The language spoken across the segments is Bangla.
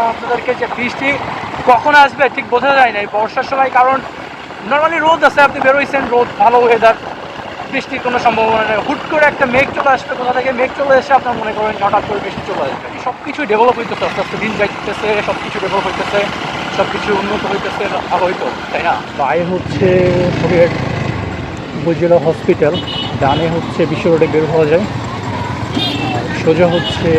আপনাদেরকে যে বৃষ্টি কখন আসবে ঠিক বোঝা যায় না এই বর্ষার সময়, কারণ নর্মালি রোদ আছে, আপনি বেরোইছেন, রোদ ভালো ওয়েদার, বৃষ্টির কোনো সম্ভাবনা নেই। হুট করে একটা মেঘ চলে আসবে, কোথা থেকে মেঘ চলে এসে আপনার মনে করেন হঠাৎ করে বৃষ্টি চলে আসবে। সব কিছুই ডেভেলপ হইতেছে, আস্তে আস্তে দিন যাইতেছে, সব কিছু ডেভেলপ হইতেছে, সব কিছু উন্নত হইতেছে, ভালো হইতো, তাই না? বাইরে হচ্ছে শরীরের উপজেলা হসপিটাল, ডানে হচ্ছে বিশ্ব রোডে বের হওয়া যায়, আর সোজা হচ্ছে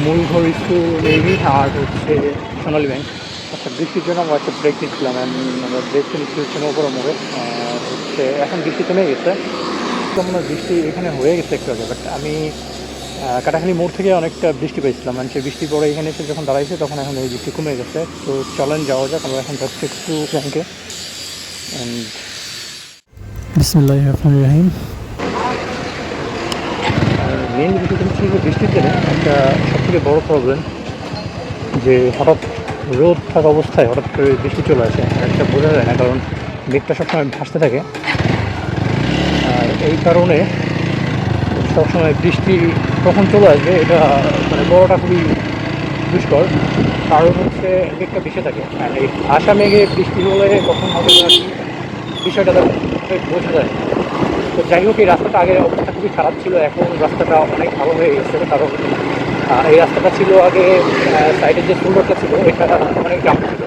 মূলঘর স্কুল নেভি, আর হচ্ছে সোনালী ব্যাংক। আচ্ছা, বৃষ্টির জন্য আমরা একটা ব্রেক দিচ্ছিলাম, আমরা ব্রেকটা নিচ্ছি হচ্ছে নৌপড়া হচ্ছে এখন বৃষ্টি থেমে গেছে। তো মনে হয় বৃষ্টি এখানে হয়ে গেছে একটু আগে, বাট আমি কাটাখালি মোড় থেকে অনেকটা বৃষ্টি পেয়েছিলাম, মানে সে বৃষ্টি পরে এখানে এসে যখন দাঁড়াইছে তখন এখন এই বৃষ্টি কমে গেছে। তো চলেন যাওয়া যাক, আমরা এখন যাচ্ছি একটু ব্যাংকে। অ্যান্ড বিসমিল্লাহির রহমানির রহিম। মেইন বিষয়টা হচ্ছে যে বৃষ্টির দিনে একটা সবথেকে বড় প্রবলেম যে হঠাৎ রোদ থাকা অবস্থায় হঠাৎ করে বৃষ্টি চলে আসে, একটা বোঝা যায় না, কারণ মেঘটা সবসময় ভাসতে থাকে। আর এই কারণে সবসময় বৃষ্টি কখন চলে আসবে এটা মানে বড়টা খুবই দুষ্কর। কারণ হচ্ছে মেঘটা ভেসে থাকে, আর এই ভাষা মেঘে বৃষ্টি হলে কখন হবে না কি বিষয়টা বোঝা যায়। তো যাই হোক, এই রাস্তাটা আগের অবস্থা খুবই খারাপ ছিল, এখন রাস্তাটা অনেক ভালো হয়ে গেছে। কারণ এই রাস্তাটা ছিল আগে, সাইডের যে সুন্দরটা ছিল এটা অনেক গ্রাম ছিল,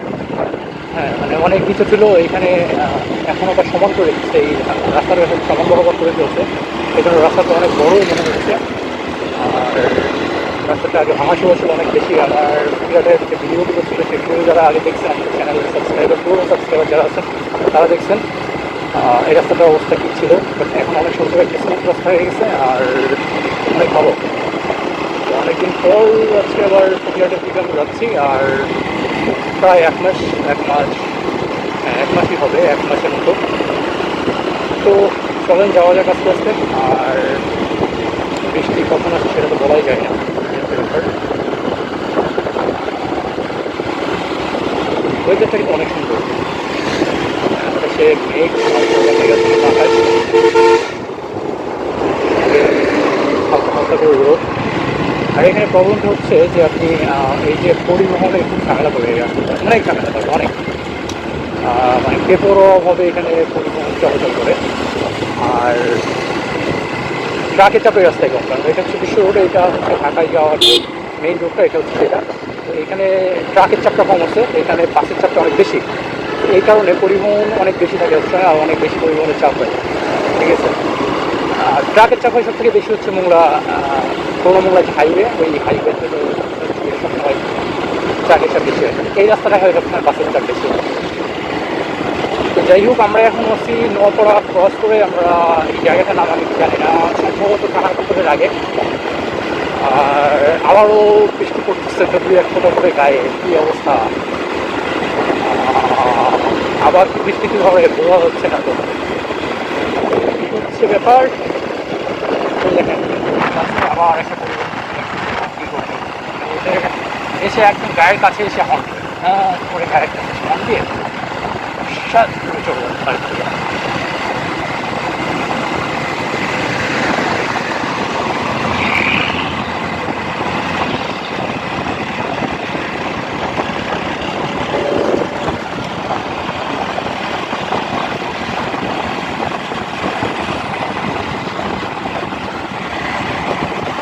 হ্যাঁ মানে অনেক কিছু ছিল এইখানে। এখন আবার সমান করে দিচ্ছে, এই রাস্তাটা এখন সমান বরাবর করে দিয়েছে, এই জন্য রাস্তাটা অনেক বড় মনে হচ্ছে। আর রাস্তাটা আগে ভাঙাচোরা ছিল অনেক বেশি। আমার বিরাটের যে ভিডিওগুলো ছিল সেই ভিডিও যারা আগে দেখছেন, আমাদের চ্যানেলের সাবস্ক্রাইবার, পুরো সাবস্ক্রাইবার যারা আছেন তারা দেখছেন এই রাস্তাটার অবস্থা কী ছিল। বাট এখন অনেক সুন্দর একটা স্মুথ রাস্তা হয়ে গেছে আর অনেক ভালো। অনেকদিন পর আজকে আবার বিরাটের দিকে আমি যাচ্ছি, আর প্রায় এক মাস, হ্যাঁ 1 মাসই হবে, 1 মাসের মতো। তো চলেন যাওয়া যাক আস্তে আস্তে। আর বৃষ্টি কখন আসছে সেটা তো বলাই যায় না, ওয়েদারটা কিন্তু অনেক সুন্দর। সে মেঘ আকাশ, হালকা হালকা করে রোদ। আর এখানে প্রবলেমটা হচ্ছে যে আপনি এই যে পরিবহনে একটু ঝামেলা পড়ে গেছে, অনেক ঝামেলা থাকে, অনেক মানে বেপরোয়াভাবে এখানে পরিবহন চলাচল করে। আর ট্রাকের চাপের রাস্তায় কম, কারণ এটা হচ্ছে বিশ্ব রোড, এটা হচ্ছে ঢাকায় যাওয়ার যে মেইন রোডটা এটা হচ্ছে এটা। তো এখানে ট্রাকের চাপটা কম আছে, এখানে বাসের চাপটা অনেক বেশি। এই কারণে পরিবহন অনেক বেশি থাকে হচ্ছে, আর অনেক বেশি পরিবহনের চাপ হয়, ঠিক আছে। আর ট্রাকের চাপ হয় সব থেকে বেশি হচ্ছে মোংলা, মোংলা যে হাইওয়ে, ওই হাইওয়েতে সবসময় ট্রাকের চাপ বেশি হয়। এই রাস্তাটা হয় সবসময় বাসের চাপ বেশি হয়। তো যাই হোক, আমরা এখন হচ্ছি নোয়াপাড়া ক্রস করে, আমরা এই জায়গাটার নাম আমি জানি না, সম্ভবত কাহারপুকুরের আগে। আর আবারও বৃষ্টি পড়তেছে, যদি এক ফোঁটা করে গায়ে, কী অবস্থা। আবার বৃষ্টি কী হবে বোঝা হচ্ছে না, তো কী হচ্ছে ব্যাপার। তো দেখেন আবার একটা কী করবে, ওদের এসে একদম গায়ের কাছে এসে হর্ন করে গায়ের কাছে এসে হর্ন দিয়ে সাত করে চলে যাচ্ছে।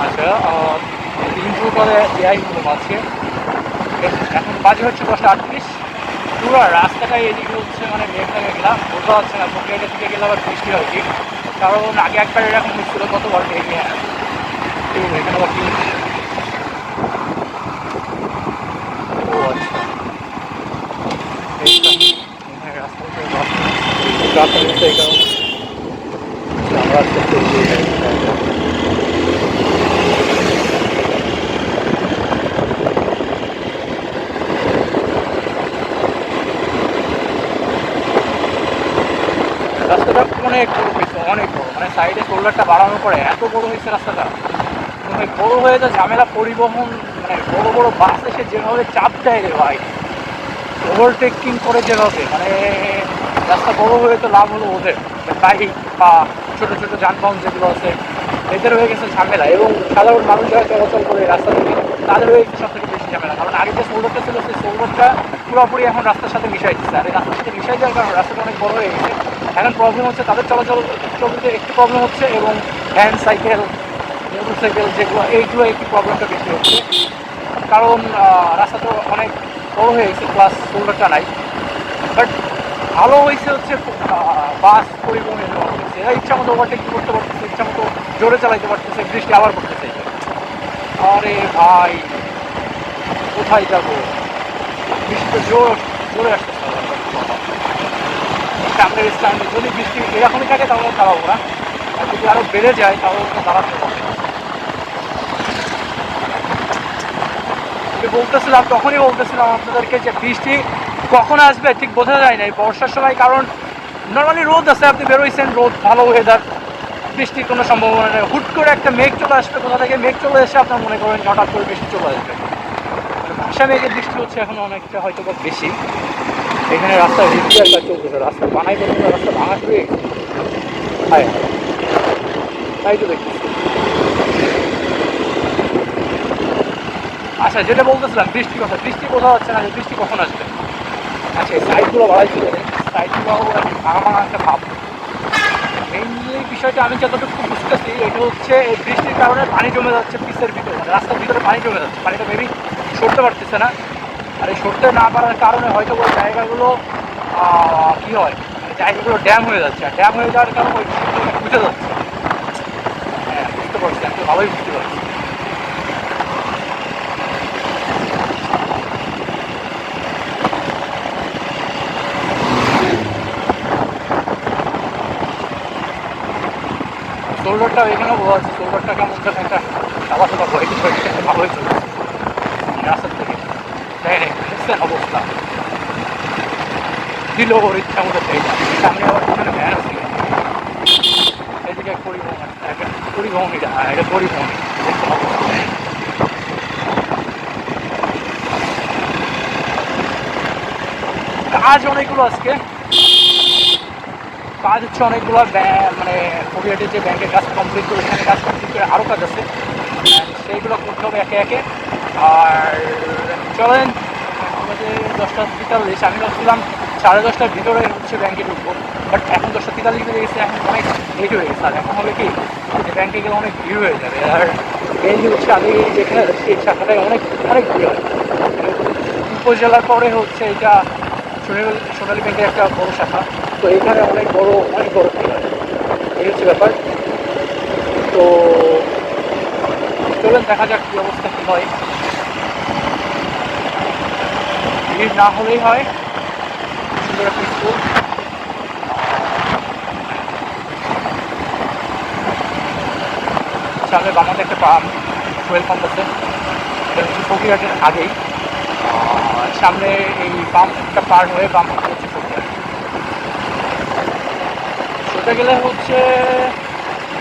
আচ্ছা, 3 করে এআই হলো আছে, এখন বাজে হচ্ছে 10:38। পুরো রাস্তাটাই এদিকে হচ্ছে মানে মেঘ লাগে গেলাম, বোঝা যাচ্ছে না চকলেটের দিকে গেলে আবার বৃষ্টি হয় কি, কারণ আগে একবার এরকম হচ্ছিল কতবার ভেঙে। হ্যাঁ এখানে আবার কি, ও আচ্ছা হ্যাঁ রাস্তা এই কারণে আমরা আস্তে আস্তে এগিয়ে যাই। রাস্তাটা অনেক বড় হয়েছে, অনেক বড়, মানে সাইডে শোল্ডারটা বাড়ানোর পরে এত বড় হয়েছে রাস্তাটা। মানে বড় হয়ে যায় ঝামেলা, পরিবহন মানে বড় বড় বাস এসে যেভাবে চাপ দেয় রে ভাই, ওভারটেকিং করে যেভাবে, মানে রাস্তা বড় হয়ে তো লাভ হলো ওদের, বাইক বা ছোটো ছোটো যানবাহন যেগুলো আছে এদের হয়ে গেছে ঝামেলা, এবং সাধারণ মানুষ যারা চলাচল করে রাস্তা থেকে তাদের হয়ে গেছে সব থেকে বেশি ঝামেলা। কারণ আগে যে সোলরটা ছিল সেই সোলরটা পুরোপুরি এখন রাস্তার সাথে মিশাই দিচ্ছে, আর এই রাস্তার সাথে মিশাই দেওয়ার কারণে রাস্তাটা অনেক বড় হয়ে গেছে। এখন প্রবলেম হচ্ছে তাদের চলাচল চলতে একটু প্রবলেম হচ্ছে, এবং ভ্যান সাইকেল মোটর সাইকেল যেগুলো এইগুলো একটু প্রবলেমটা বেশি হচ্ছে। কারণ রাস্তা তো অনেক বড় হয়ে গেছে, প্লাস সোলরটা নাই। বাট ভালো হয়েছে হচ্ছে বাস পরিবহনের ভালো হয়েছে, এরা ইচ্ছা মতো ওভারটেক করতে পারতেছে, ইচ্ছা মতো জোরে চালাইতে পারতেছে, বৃষ্টি আবার করতেছে। আরে ভাই কোথায় যাবো, বৃষ্টি তো জোরে আসতেছে। সামনের স্ট্যান্ডে যদি বৃষ্টি এরকমই থাকে তাহলে দাঁড়াবো না, আর যদি আরও বেড়ে যায় তাহলে দাঁড়াতে হবে। বলতেছিলাম তখনই বলতেছিলাম আপনাদেরকে যে বৃষ্টি কখন আসবে ঠিক বোঝা যায় না এই বর্ষার সময়। কারণ নর্মালি রোদ আছে, আপনি বেরোইছেন, রোদ ভালো ওয়েদার, বৃষ্টির কোনো সম্ভাবনা নেই। হুট করে একটা মেঘ চলে আসবে, কোথা থেকে মেঘ চলে এসে আপনার মনে করেন হঠাৎ করে বৃষ্টি চলে আসবে। ভাষা মেঘের বৃষ্টি হচ্ছে এখন অনেকটা হয়তো বা বেশি। এখানে রাস্তা রিপেয়ার কাজ চলতেছে, রাস্তা বানাই করতে, রাস্তা ভাঙা শুরু হয়ে গেছে। হ্যাঁ, তাই তো দেখতেছি। আচ্ছা, যেটা বলতেছিলাম বৃষ্টির কথা, বৃষ্টি বোঝা যাচ্ছে না যে বৃষ্টি কখন আসবে। আচ্ছা, এই সাইডগুলো বাড়াইছিল, সাইডগুলো ভাঙা ভাঙা একটা ভাব। মেইনলি বিষয়টা আমি যতটুকু বুঝতেছি এটা হচ্ছে এই বৃষ্টির কারণে পানি জমে যাচ্ছে পিসের ভিতরে, মানে রাস্তার ভিতরে পানি জমে যাচ্ছে, পানিটা মেবি সরতে পারতেছে না। আর এই সরতে না পারার কারণে হয়তো ওই জায়গাগুলো কী হয়, মানে জায়গাগুলো ড্যাম হয়ে যাচ্ছে, আর ড্যাম হয়ে যাওয়ার কারণে ওই বুঝে যাচ্ছে। হ্যাঁ, বুঝতে পারছি, আমি ভালোই বুঝতে পারছি। শোল্ডারটা এখানেও বোঝা যাচ্ছে, শোল্ডারটা কেমন যেন একটা সাদা সাদা ভয় কিছু একটা ভালোই চলছে রাস্তার থেকে। দেখেন দেখছেন অবস্থা, দিল ওর ইচ্ছা মতো চাই না। সামনে আবার পিছনে ভ্যান আছে, এদিকে পরিবহন একটা পরিবহন, এটা পরিবহন। দেখছেন অবস্থা, কাজ অনেকগুলো আজকে, কাজ হচ্ছে অনেকগুলো, মানে কবিরাটের যে ব্যাংকের কাজ কমপ্লিট করে এখানে কাজ কমপ্লিট করে আরও কাজ আছে, সেইগুলো করতে হবে একে একে। আর চলেন, আমাদের 10:43, আমি ভাবছিলাম 10:30টার ভিতরে হচ্ছে ব্যাংকে ঢুকবো, বাট এখন 10:43 বেজে গেছে, এখন অনেক লেট হয়ে গেছে। আর এখন হবে কি যে ব্যাংকে গেলে অনেক ভিড় হয়ে যাবে, আর মেনলি হচ্ছে আমি যেখানে সেই শাখাটায় অনেক অনেক ভিড় হয়। উপজেলার পরে হচ্ছে এটা সোনালী ব্যাংকের একটা বড় শাখা, তো এখানে অনেক বড় ভিড় হয়, এই হচ্ছে ব্যাপার। তো চলেন দেখা যাক কী অবস্থা কী হয়। ভিড় না হলেই হয়, সুন্দর একটা স্কুল। সামনে বামাতে একটা পাম্প, ফুয়েল পাম্প আছে, এটা হচ্ছে ফকিরহাটের আগেই। সামনে এই পাম্পটা পার হয়ে পাম্প হচ্ছে ফকিরহাট। সোজা গেলে হচ্ছে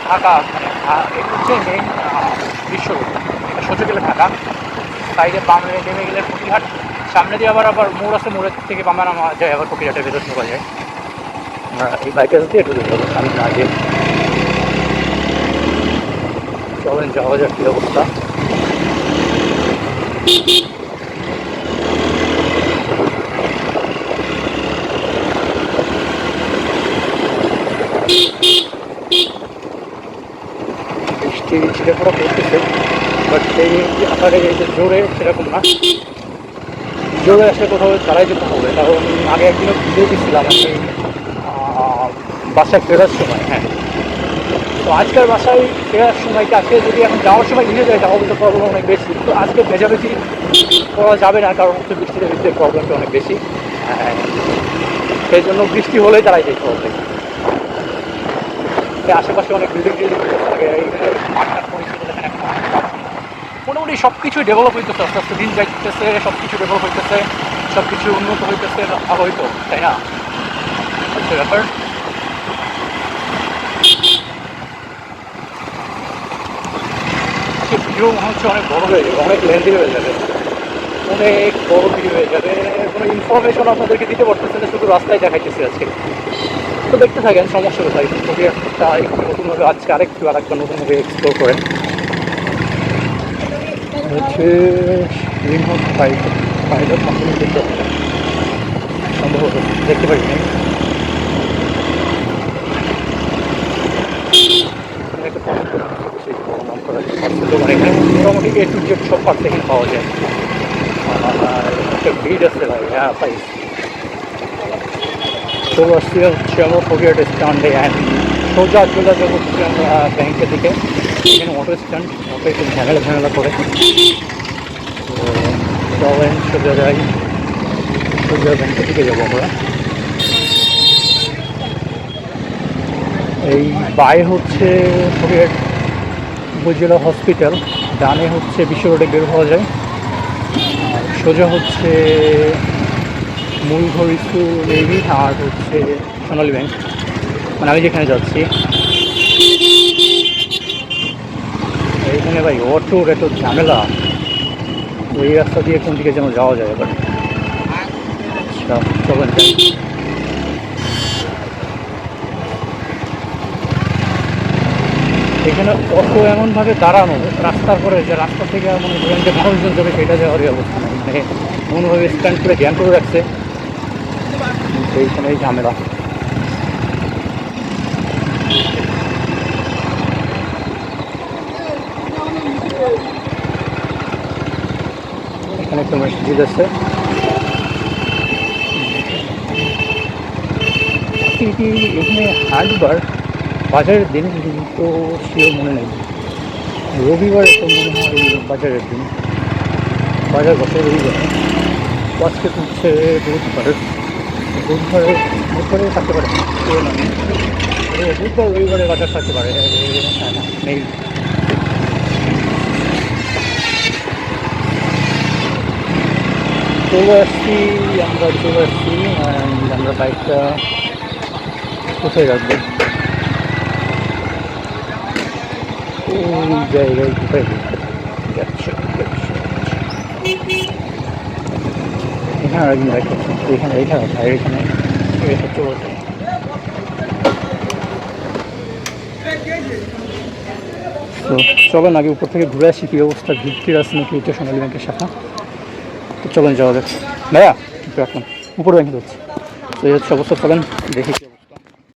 ঢাকা, মানে এটা হচ্ছে মেইন বিশ্ব রোড, এটা সোজা গেলে ঢাকা, সাইডে বামে নেমে গেলে ফকিরহাট, সামনে দিয়ে আবার মোড় আছে, মোড়ের থেকে বামে নামা যায়, আবার ফকিরহাটের ভেতর ঢোকা যায়। আমরা এই বাইকের দিয়ে ঢুকে যাবো সামনে আগে। চলেন যাওয়া যাক কী অবস্থা। বৃষ্টি ছিঁড়ে পড়া পড়তেছে, বাট সেই আকারে এই যে জোরে সেরকম না। জোরে আসলে কোথাও চালাই যেতে হবে, কারণ আগে একদিনও ভিজে গেছিলাম আমি বাসায় ফেরার সময়। হ্যাঁ, তো আজকের বাসায় ফেরার সময়টা আজকে যদি এখন যাওয়ার সময় ভিজে যায় তাহলে তো প্রবলেম অনেক বেশি। তো আজকে ভেজাভেজি করা যাবে না, কারণ হচ্ছে বৃষ্টিতে ভিজতে প্রবলেমটা অনেক বেশি। হ্যাঁ, সেই জন্য বৃষ্টি হলেই দাঁড়াই যেতে হবে। আশেপাশে অনেক বিল্ডিং আগে মাঠঘাট পরিস্থিতি দেখেন এখন মোটামুটি সব কিছুই ডেভেলপ হইতেছে, আস্তে আস্তে দিন যাইতেছে, সব কিছু ডেভেলপ হইতেছে, সব কিছু উন্নত হইতেছে, ভালো হইতো, তাই না? হচ্ছে ব্যাপার। ভিডিও মনে হচ্ছে অনেক বড় হয়ে যাবে, অনেক লেন্দি হয়ে যাবে, অনেক বড় ভিডিও হয়ে যাবে। কোনো ইনফরমেশন আপনাদেরকে দিতে পারতেছে না, শুধু রাস্তায় দেখাইতেছে আজকে। তো দেখতে থাকেন, সমস্যা কোথায়। যদি একটা একটু নতুনভাবে আজকে আরেকবার নতুনভাবে এক্সপ্লোর করেন। হচ্ছে গ্রিন হাউস ফাইবার সম্পূর্ণ দেখতে হবে সম্ভবত, দেখতে পারি নাই। এখানে মোটামুটি A to Z সব পার্টস এখানে পাওয়া যায়। আর একটা ভিড় আছে ভাই, হ্যাঁ পাই। চলে আসছি হচ্ছে আমরা ফরিয়াট স্ট্যান্ডে, অ্যান্ড সোজা চলে যাবো হচ্ছে আমরা ব্যাংকের দিকে। এখানে অটো স্ট্যান্ড, অটো একটু ঝামেলা করে। তো চলেন সোজা যাই, সোজা ব্যাংকের দিকে যাবো আমরা। এই বাই হচ্ছে ফরিয়াট উপজেলা হসপিটাল, ডানে হচ্ছে বিশ্ব রোডে বের হওয়া যায়, সোজা হচ্ছে মূলঘর স্কুল নেভি, আর হচ্ছে সোনালী ব্যাংক, মানে আমি যেখানে যাচ্ছি। এইখানে ভাই অটোর এত ঝামেলা, ওই রাস্তা দিয়ে কোন দিকে যেন যাওয়া যায় এবার। আচ্ছা চলেন যাই। এখানে অটো এমনভাবে দাঁড়ানো রাস্তার পরে যে রাস্তা থেকে মনে করেন যে মানুষজন যাবে সেটা যাওয়ারই অবস্থা নেই, মানে এমনভাবে স্ট্যান্ড করে জ্যাম করে রাখছে, সেইখানেই ঝামেলা। এখানে একটা মসজিদ আছে, এখানে হাটবার বাজারের দিন তো শিওর মনে নেই, রবিবারে তো মনে হয় বাজারের দিন, বাজার বসে রবিবারে। আজকে হচ্ছে বুধবারে থাকতে পারে, বুধবার রবিবারে বাজার থাকতে পারে, হ্যাঁ না নেই। চলে আসছি আমরা বাইকটা কোথায় রাখবো, ওই জায়গায় কোথায় যাচ্ছে। এখানে আর একদিন বাইক করছে, এখানে ভাইয়ের এখানে চলে যায়। তো চলেন আগে উপর থেকে ঘুরে আসি, কী অবস্থা, ভিড় আছে নাকি এটা সোনালী ব্যাংকের শাখা। তো চলেন যাওয়া যাক। ভাইয়া একটু রাখলাম, উপরে ব্যাংকে যাচ্ছি, তো এই হচ্ছে অবস্থা, চলেন দেখি।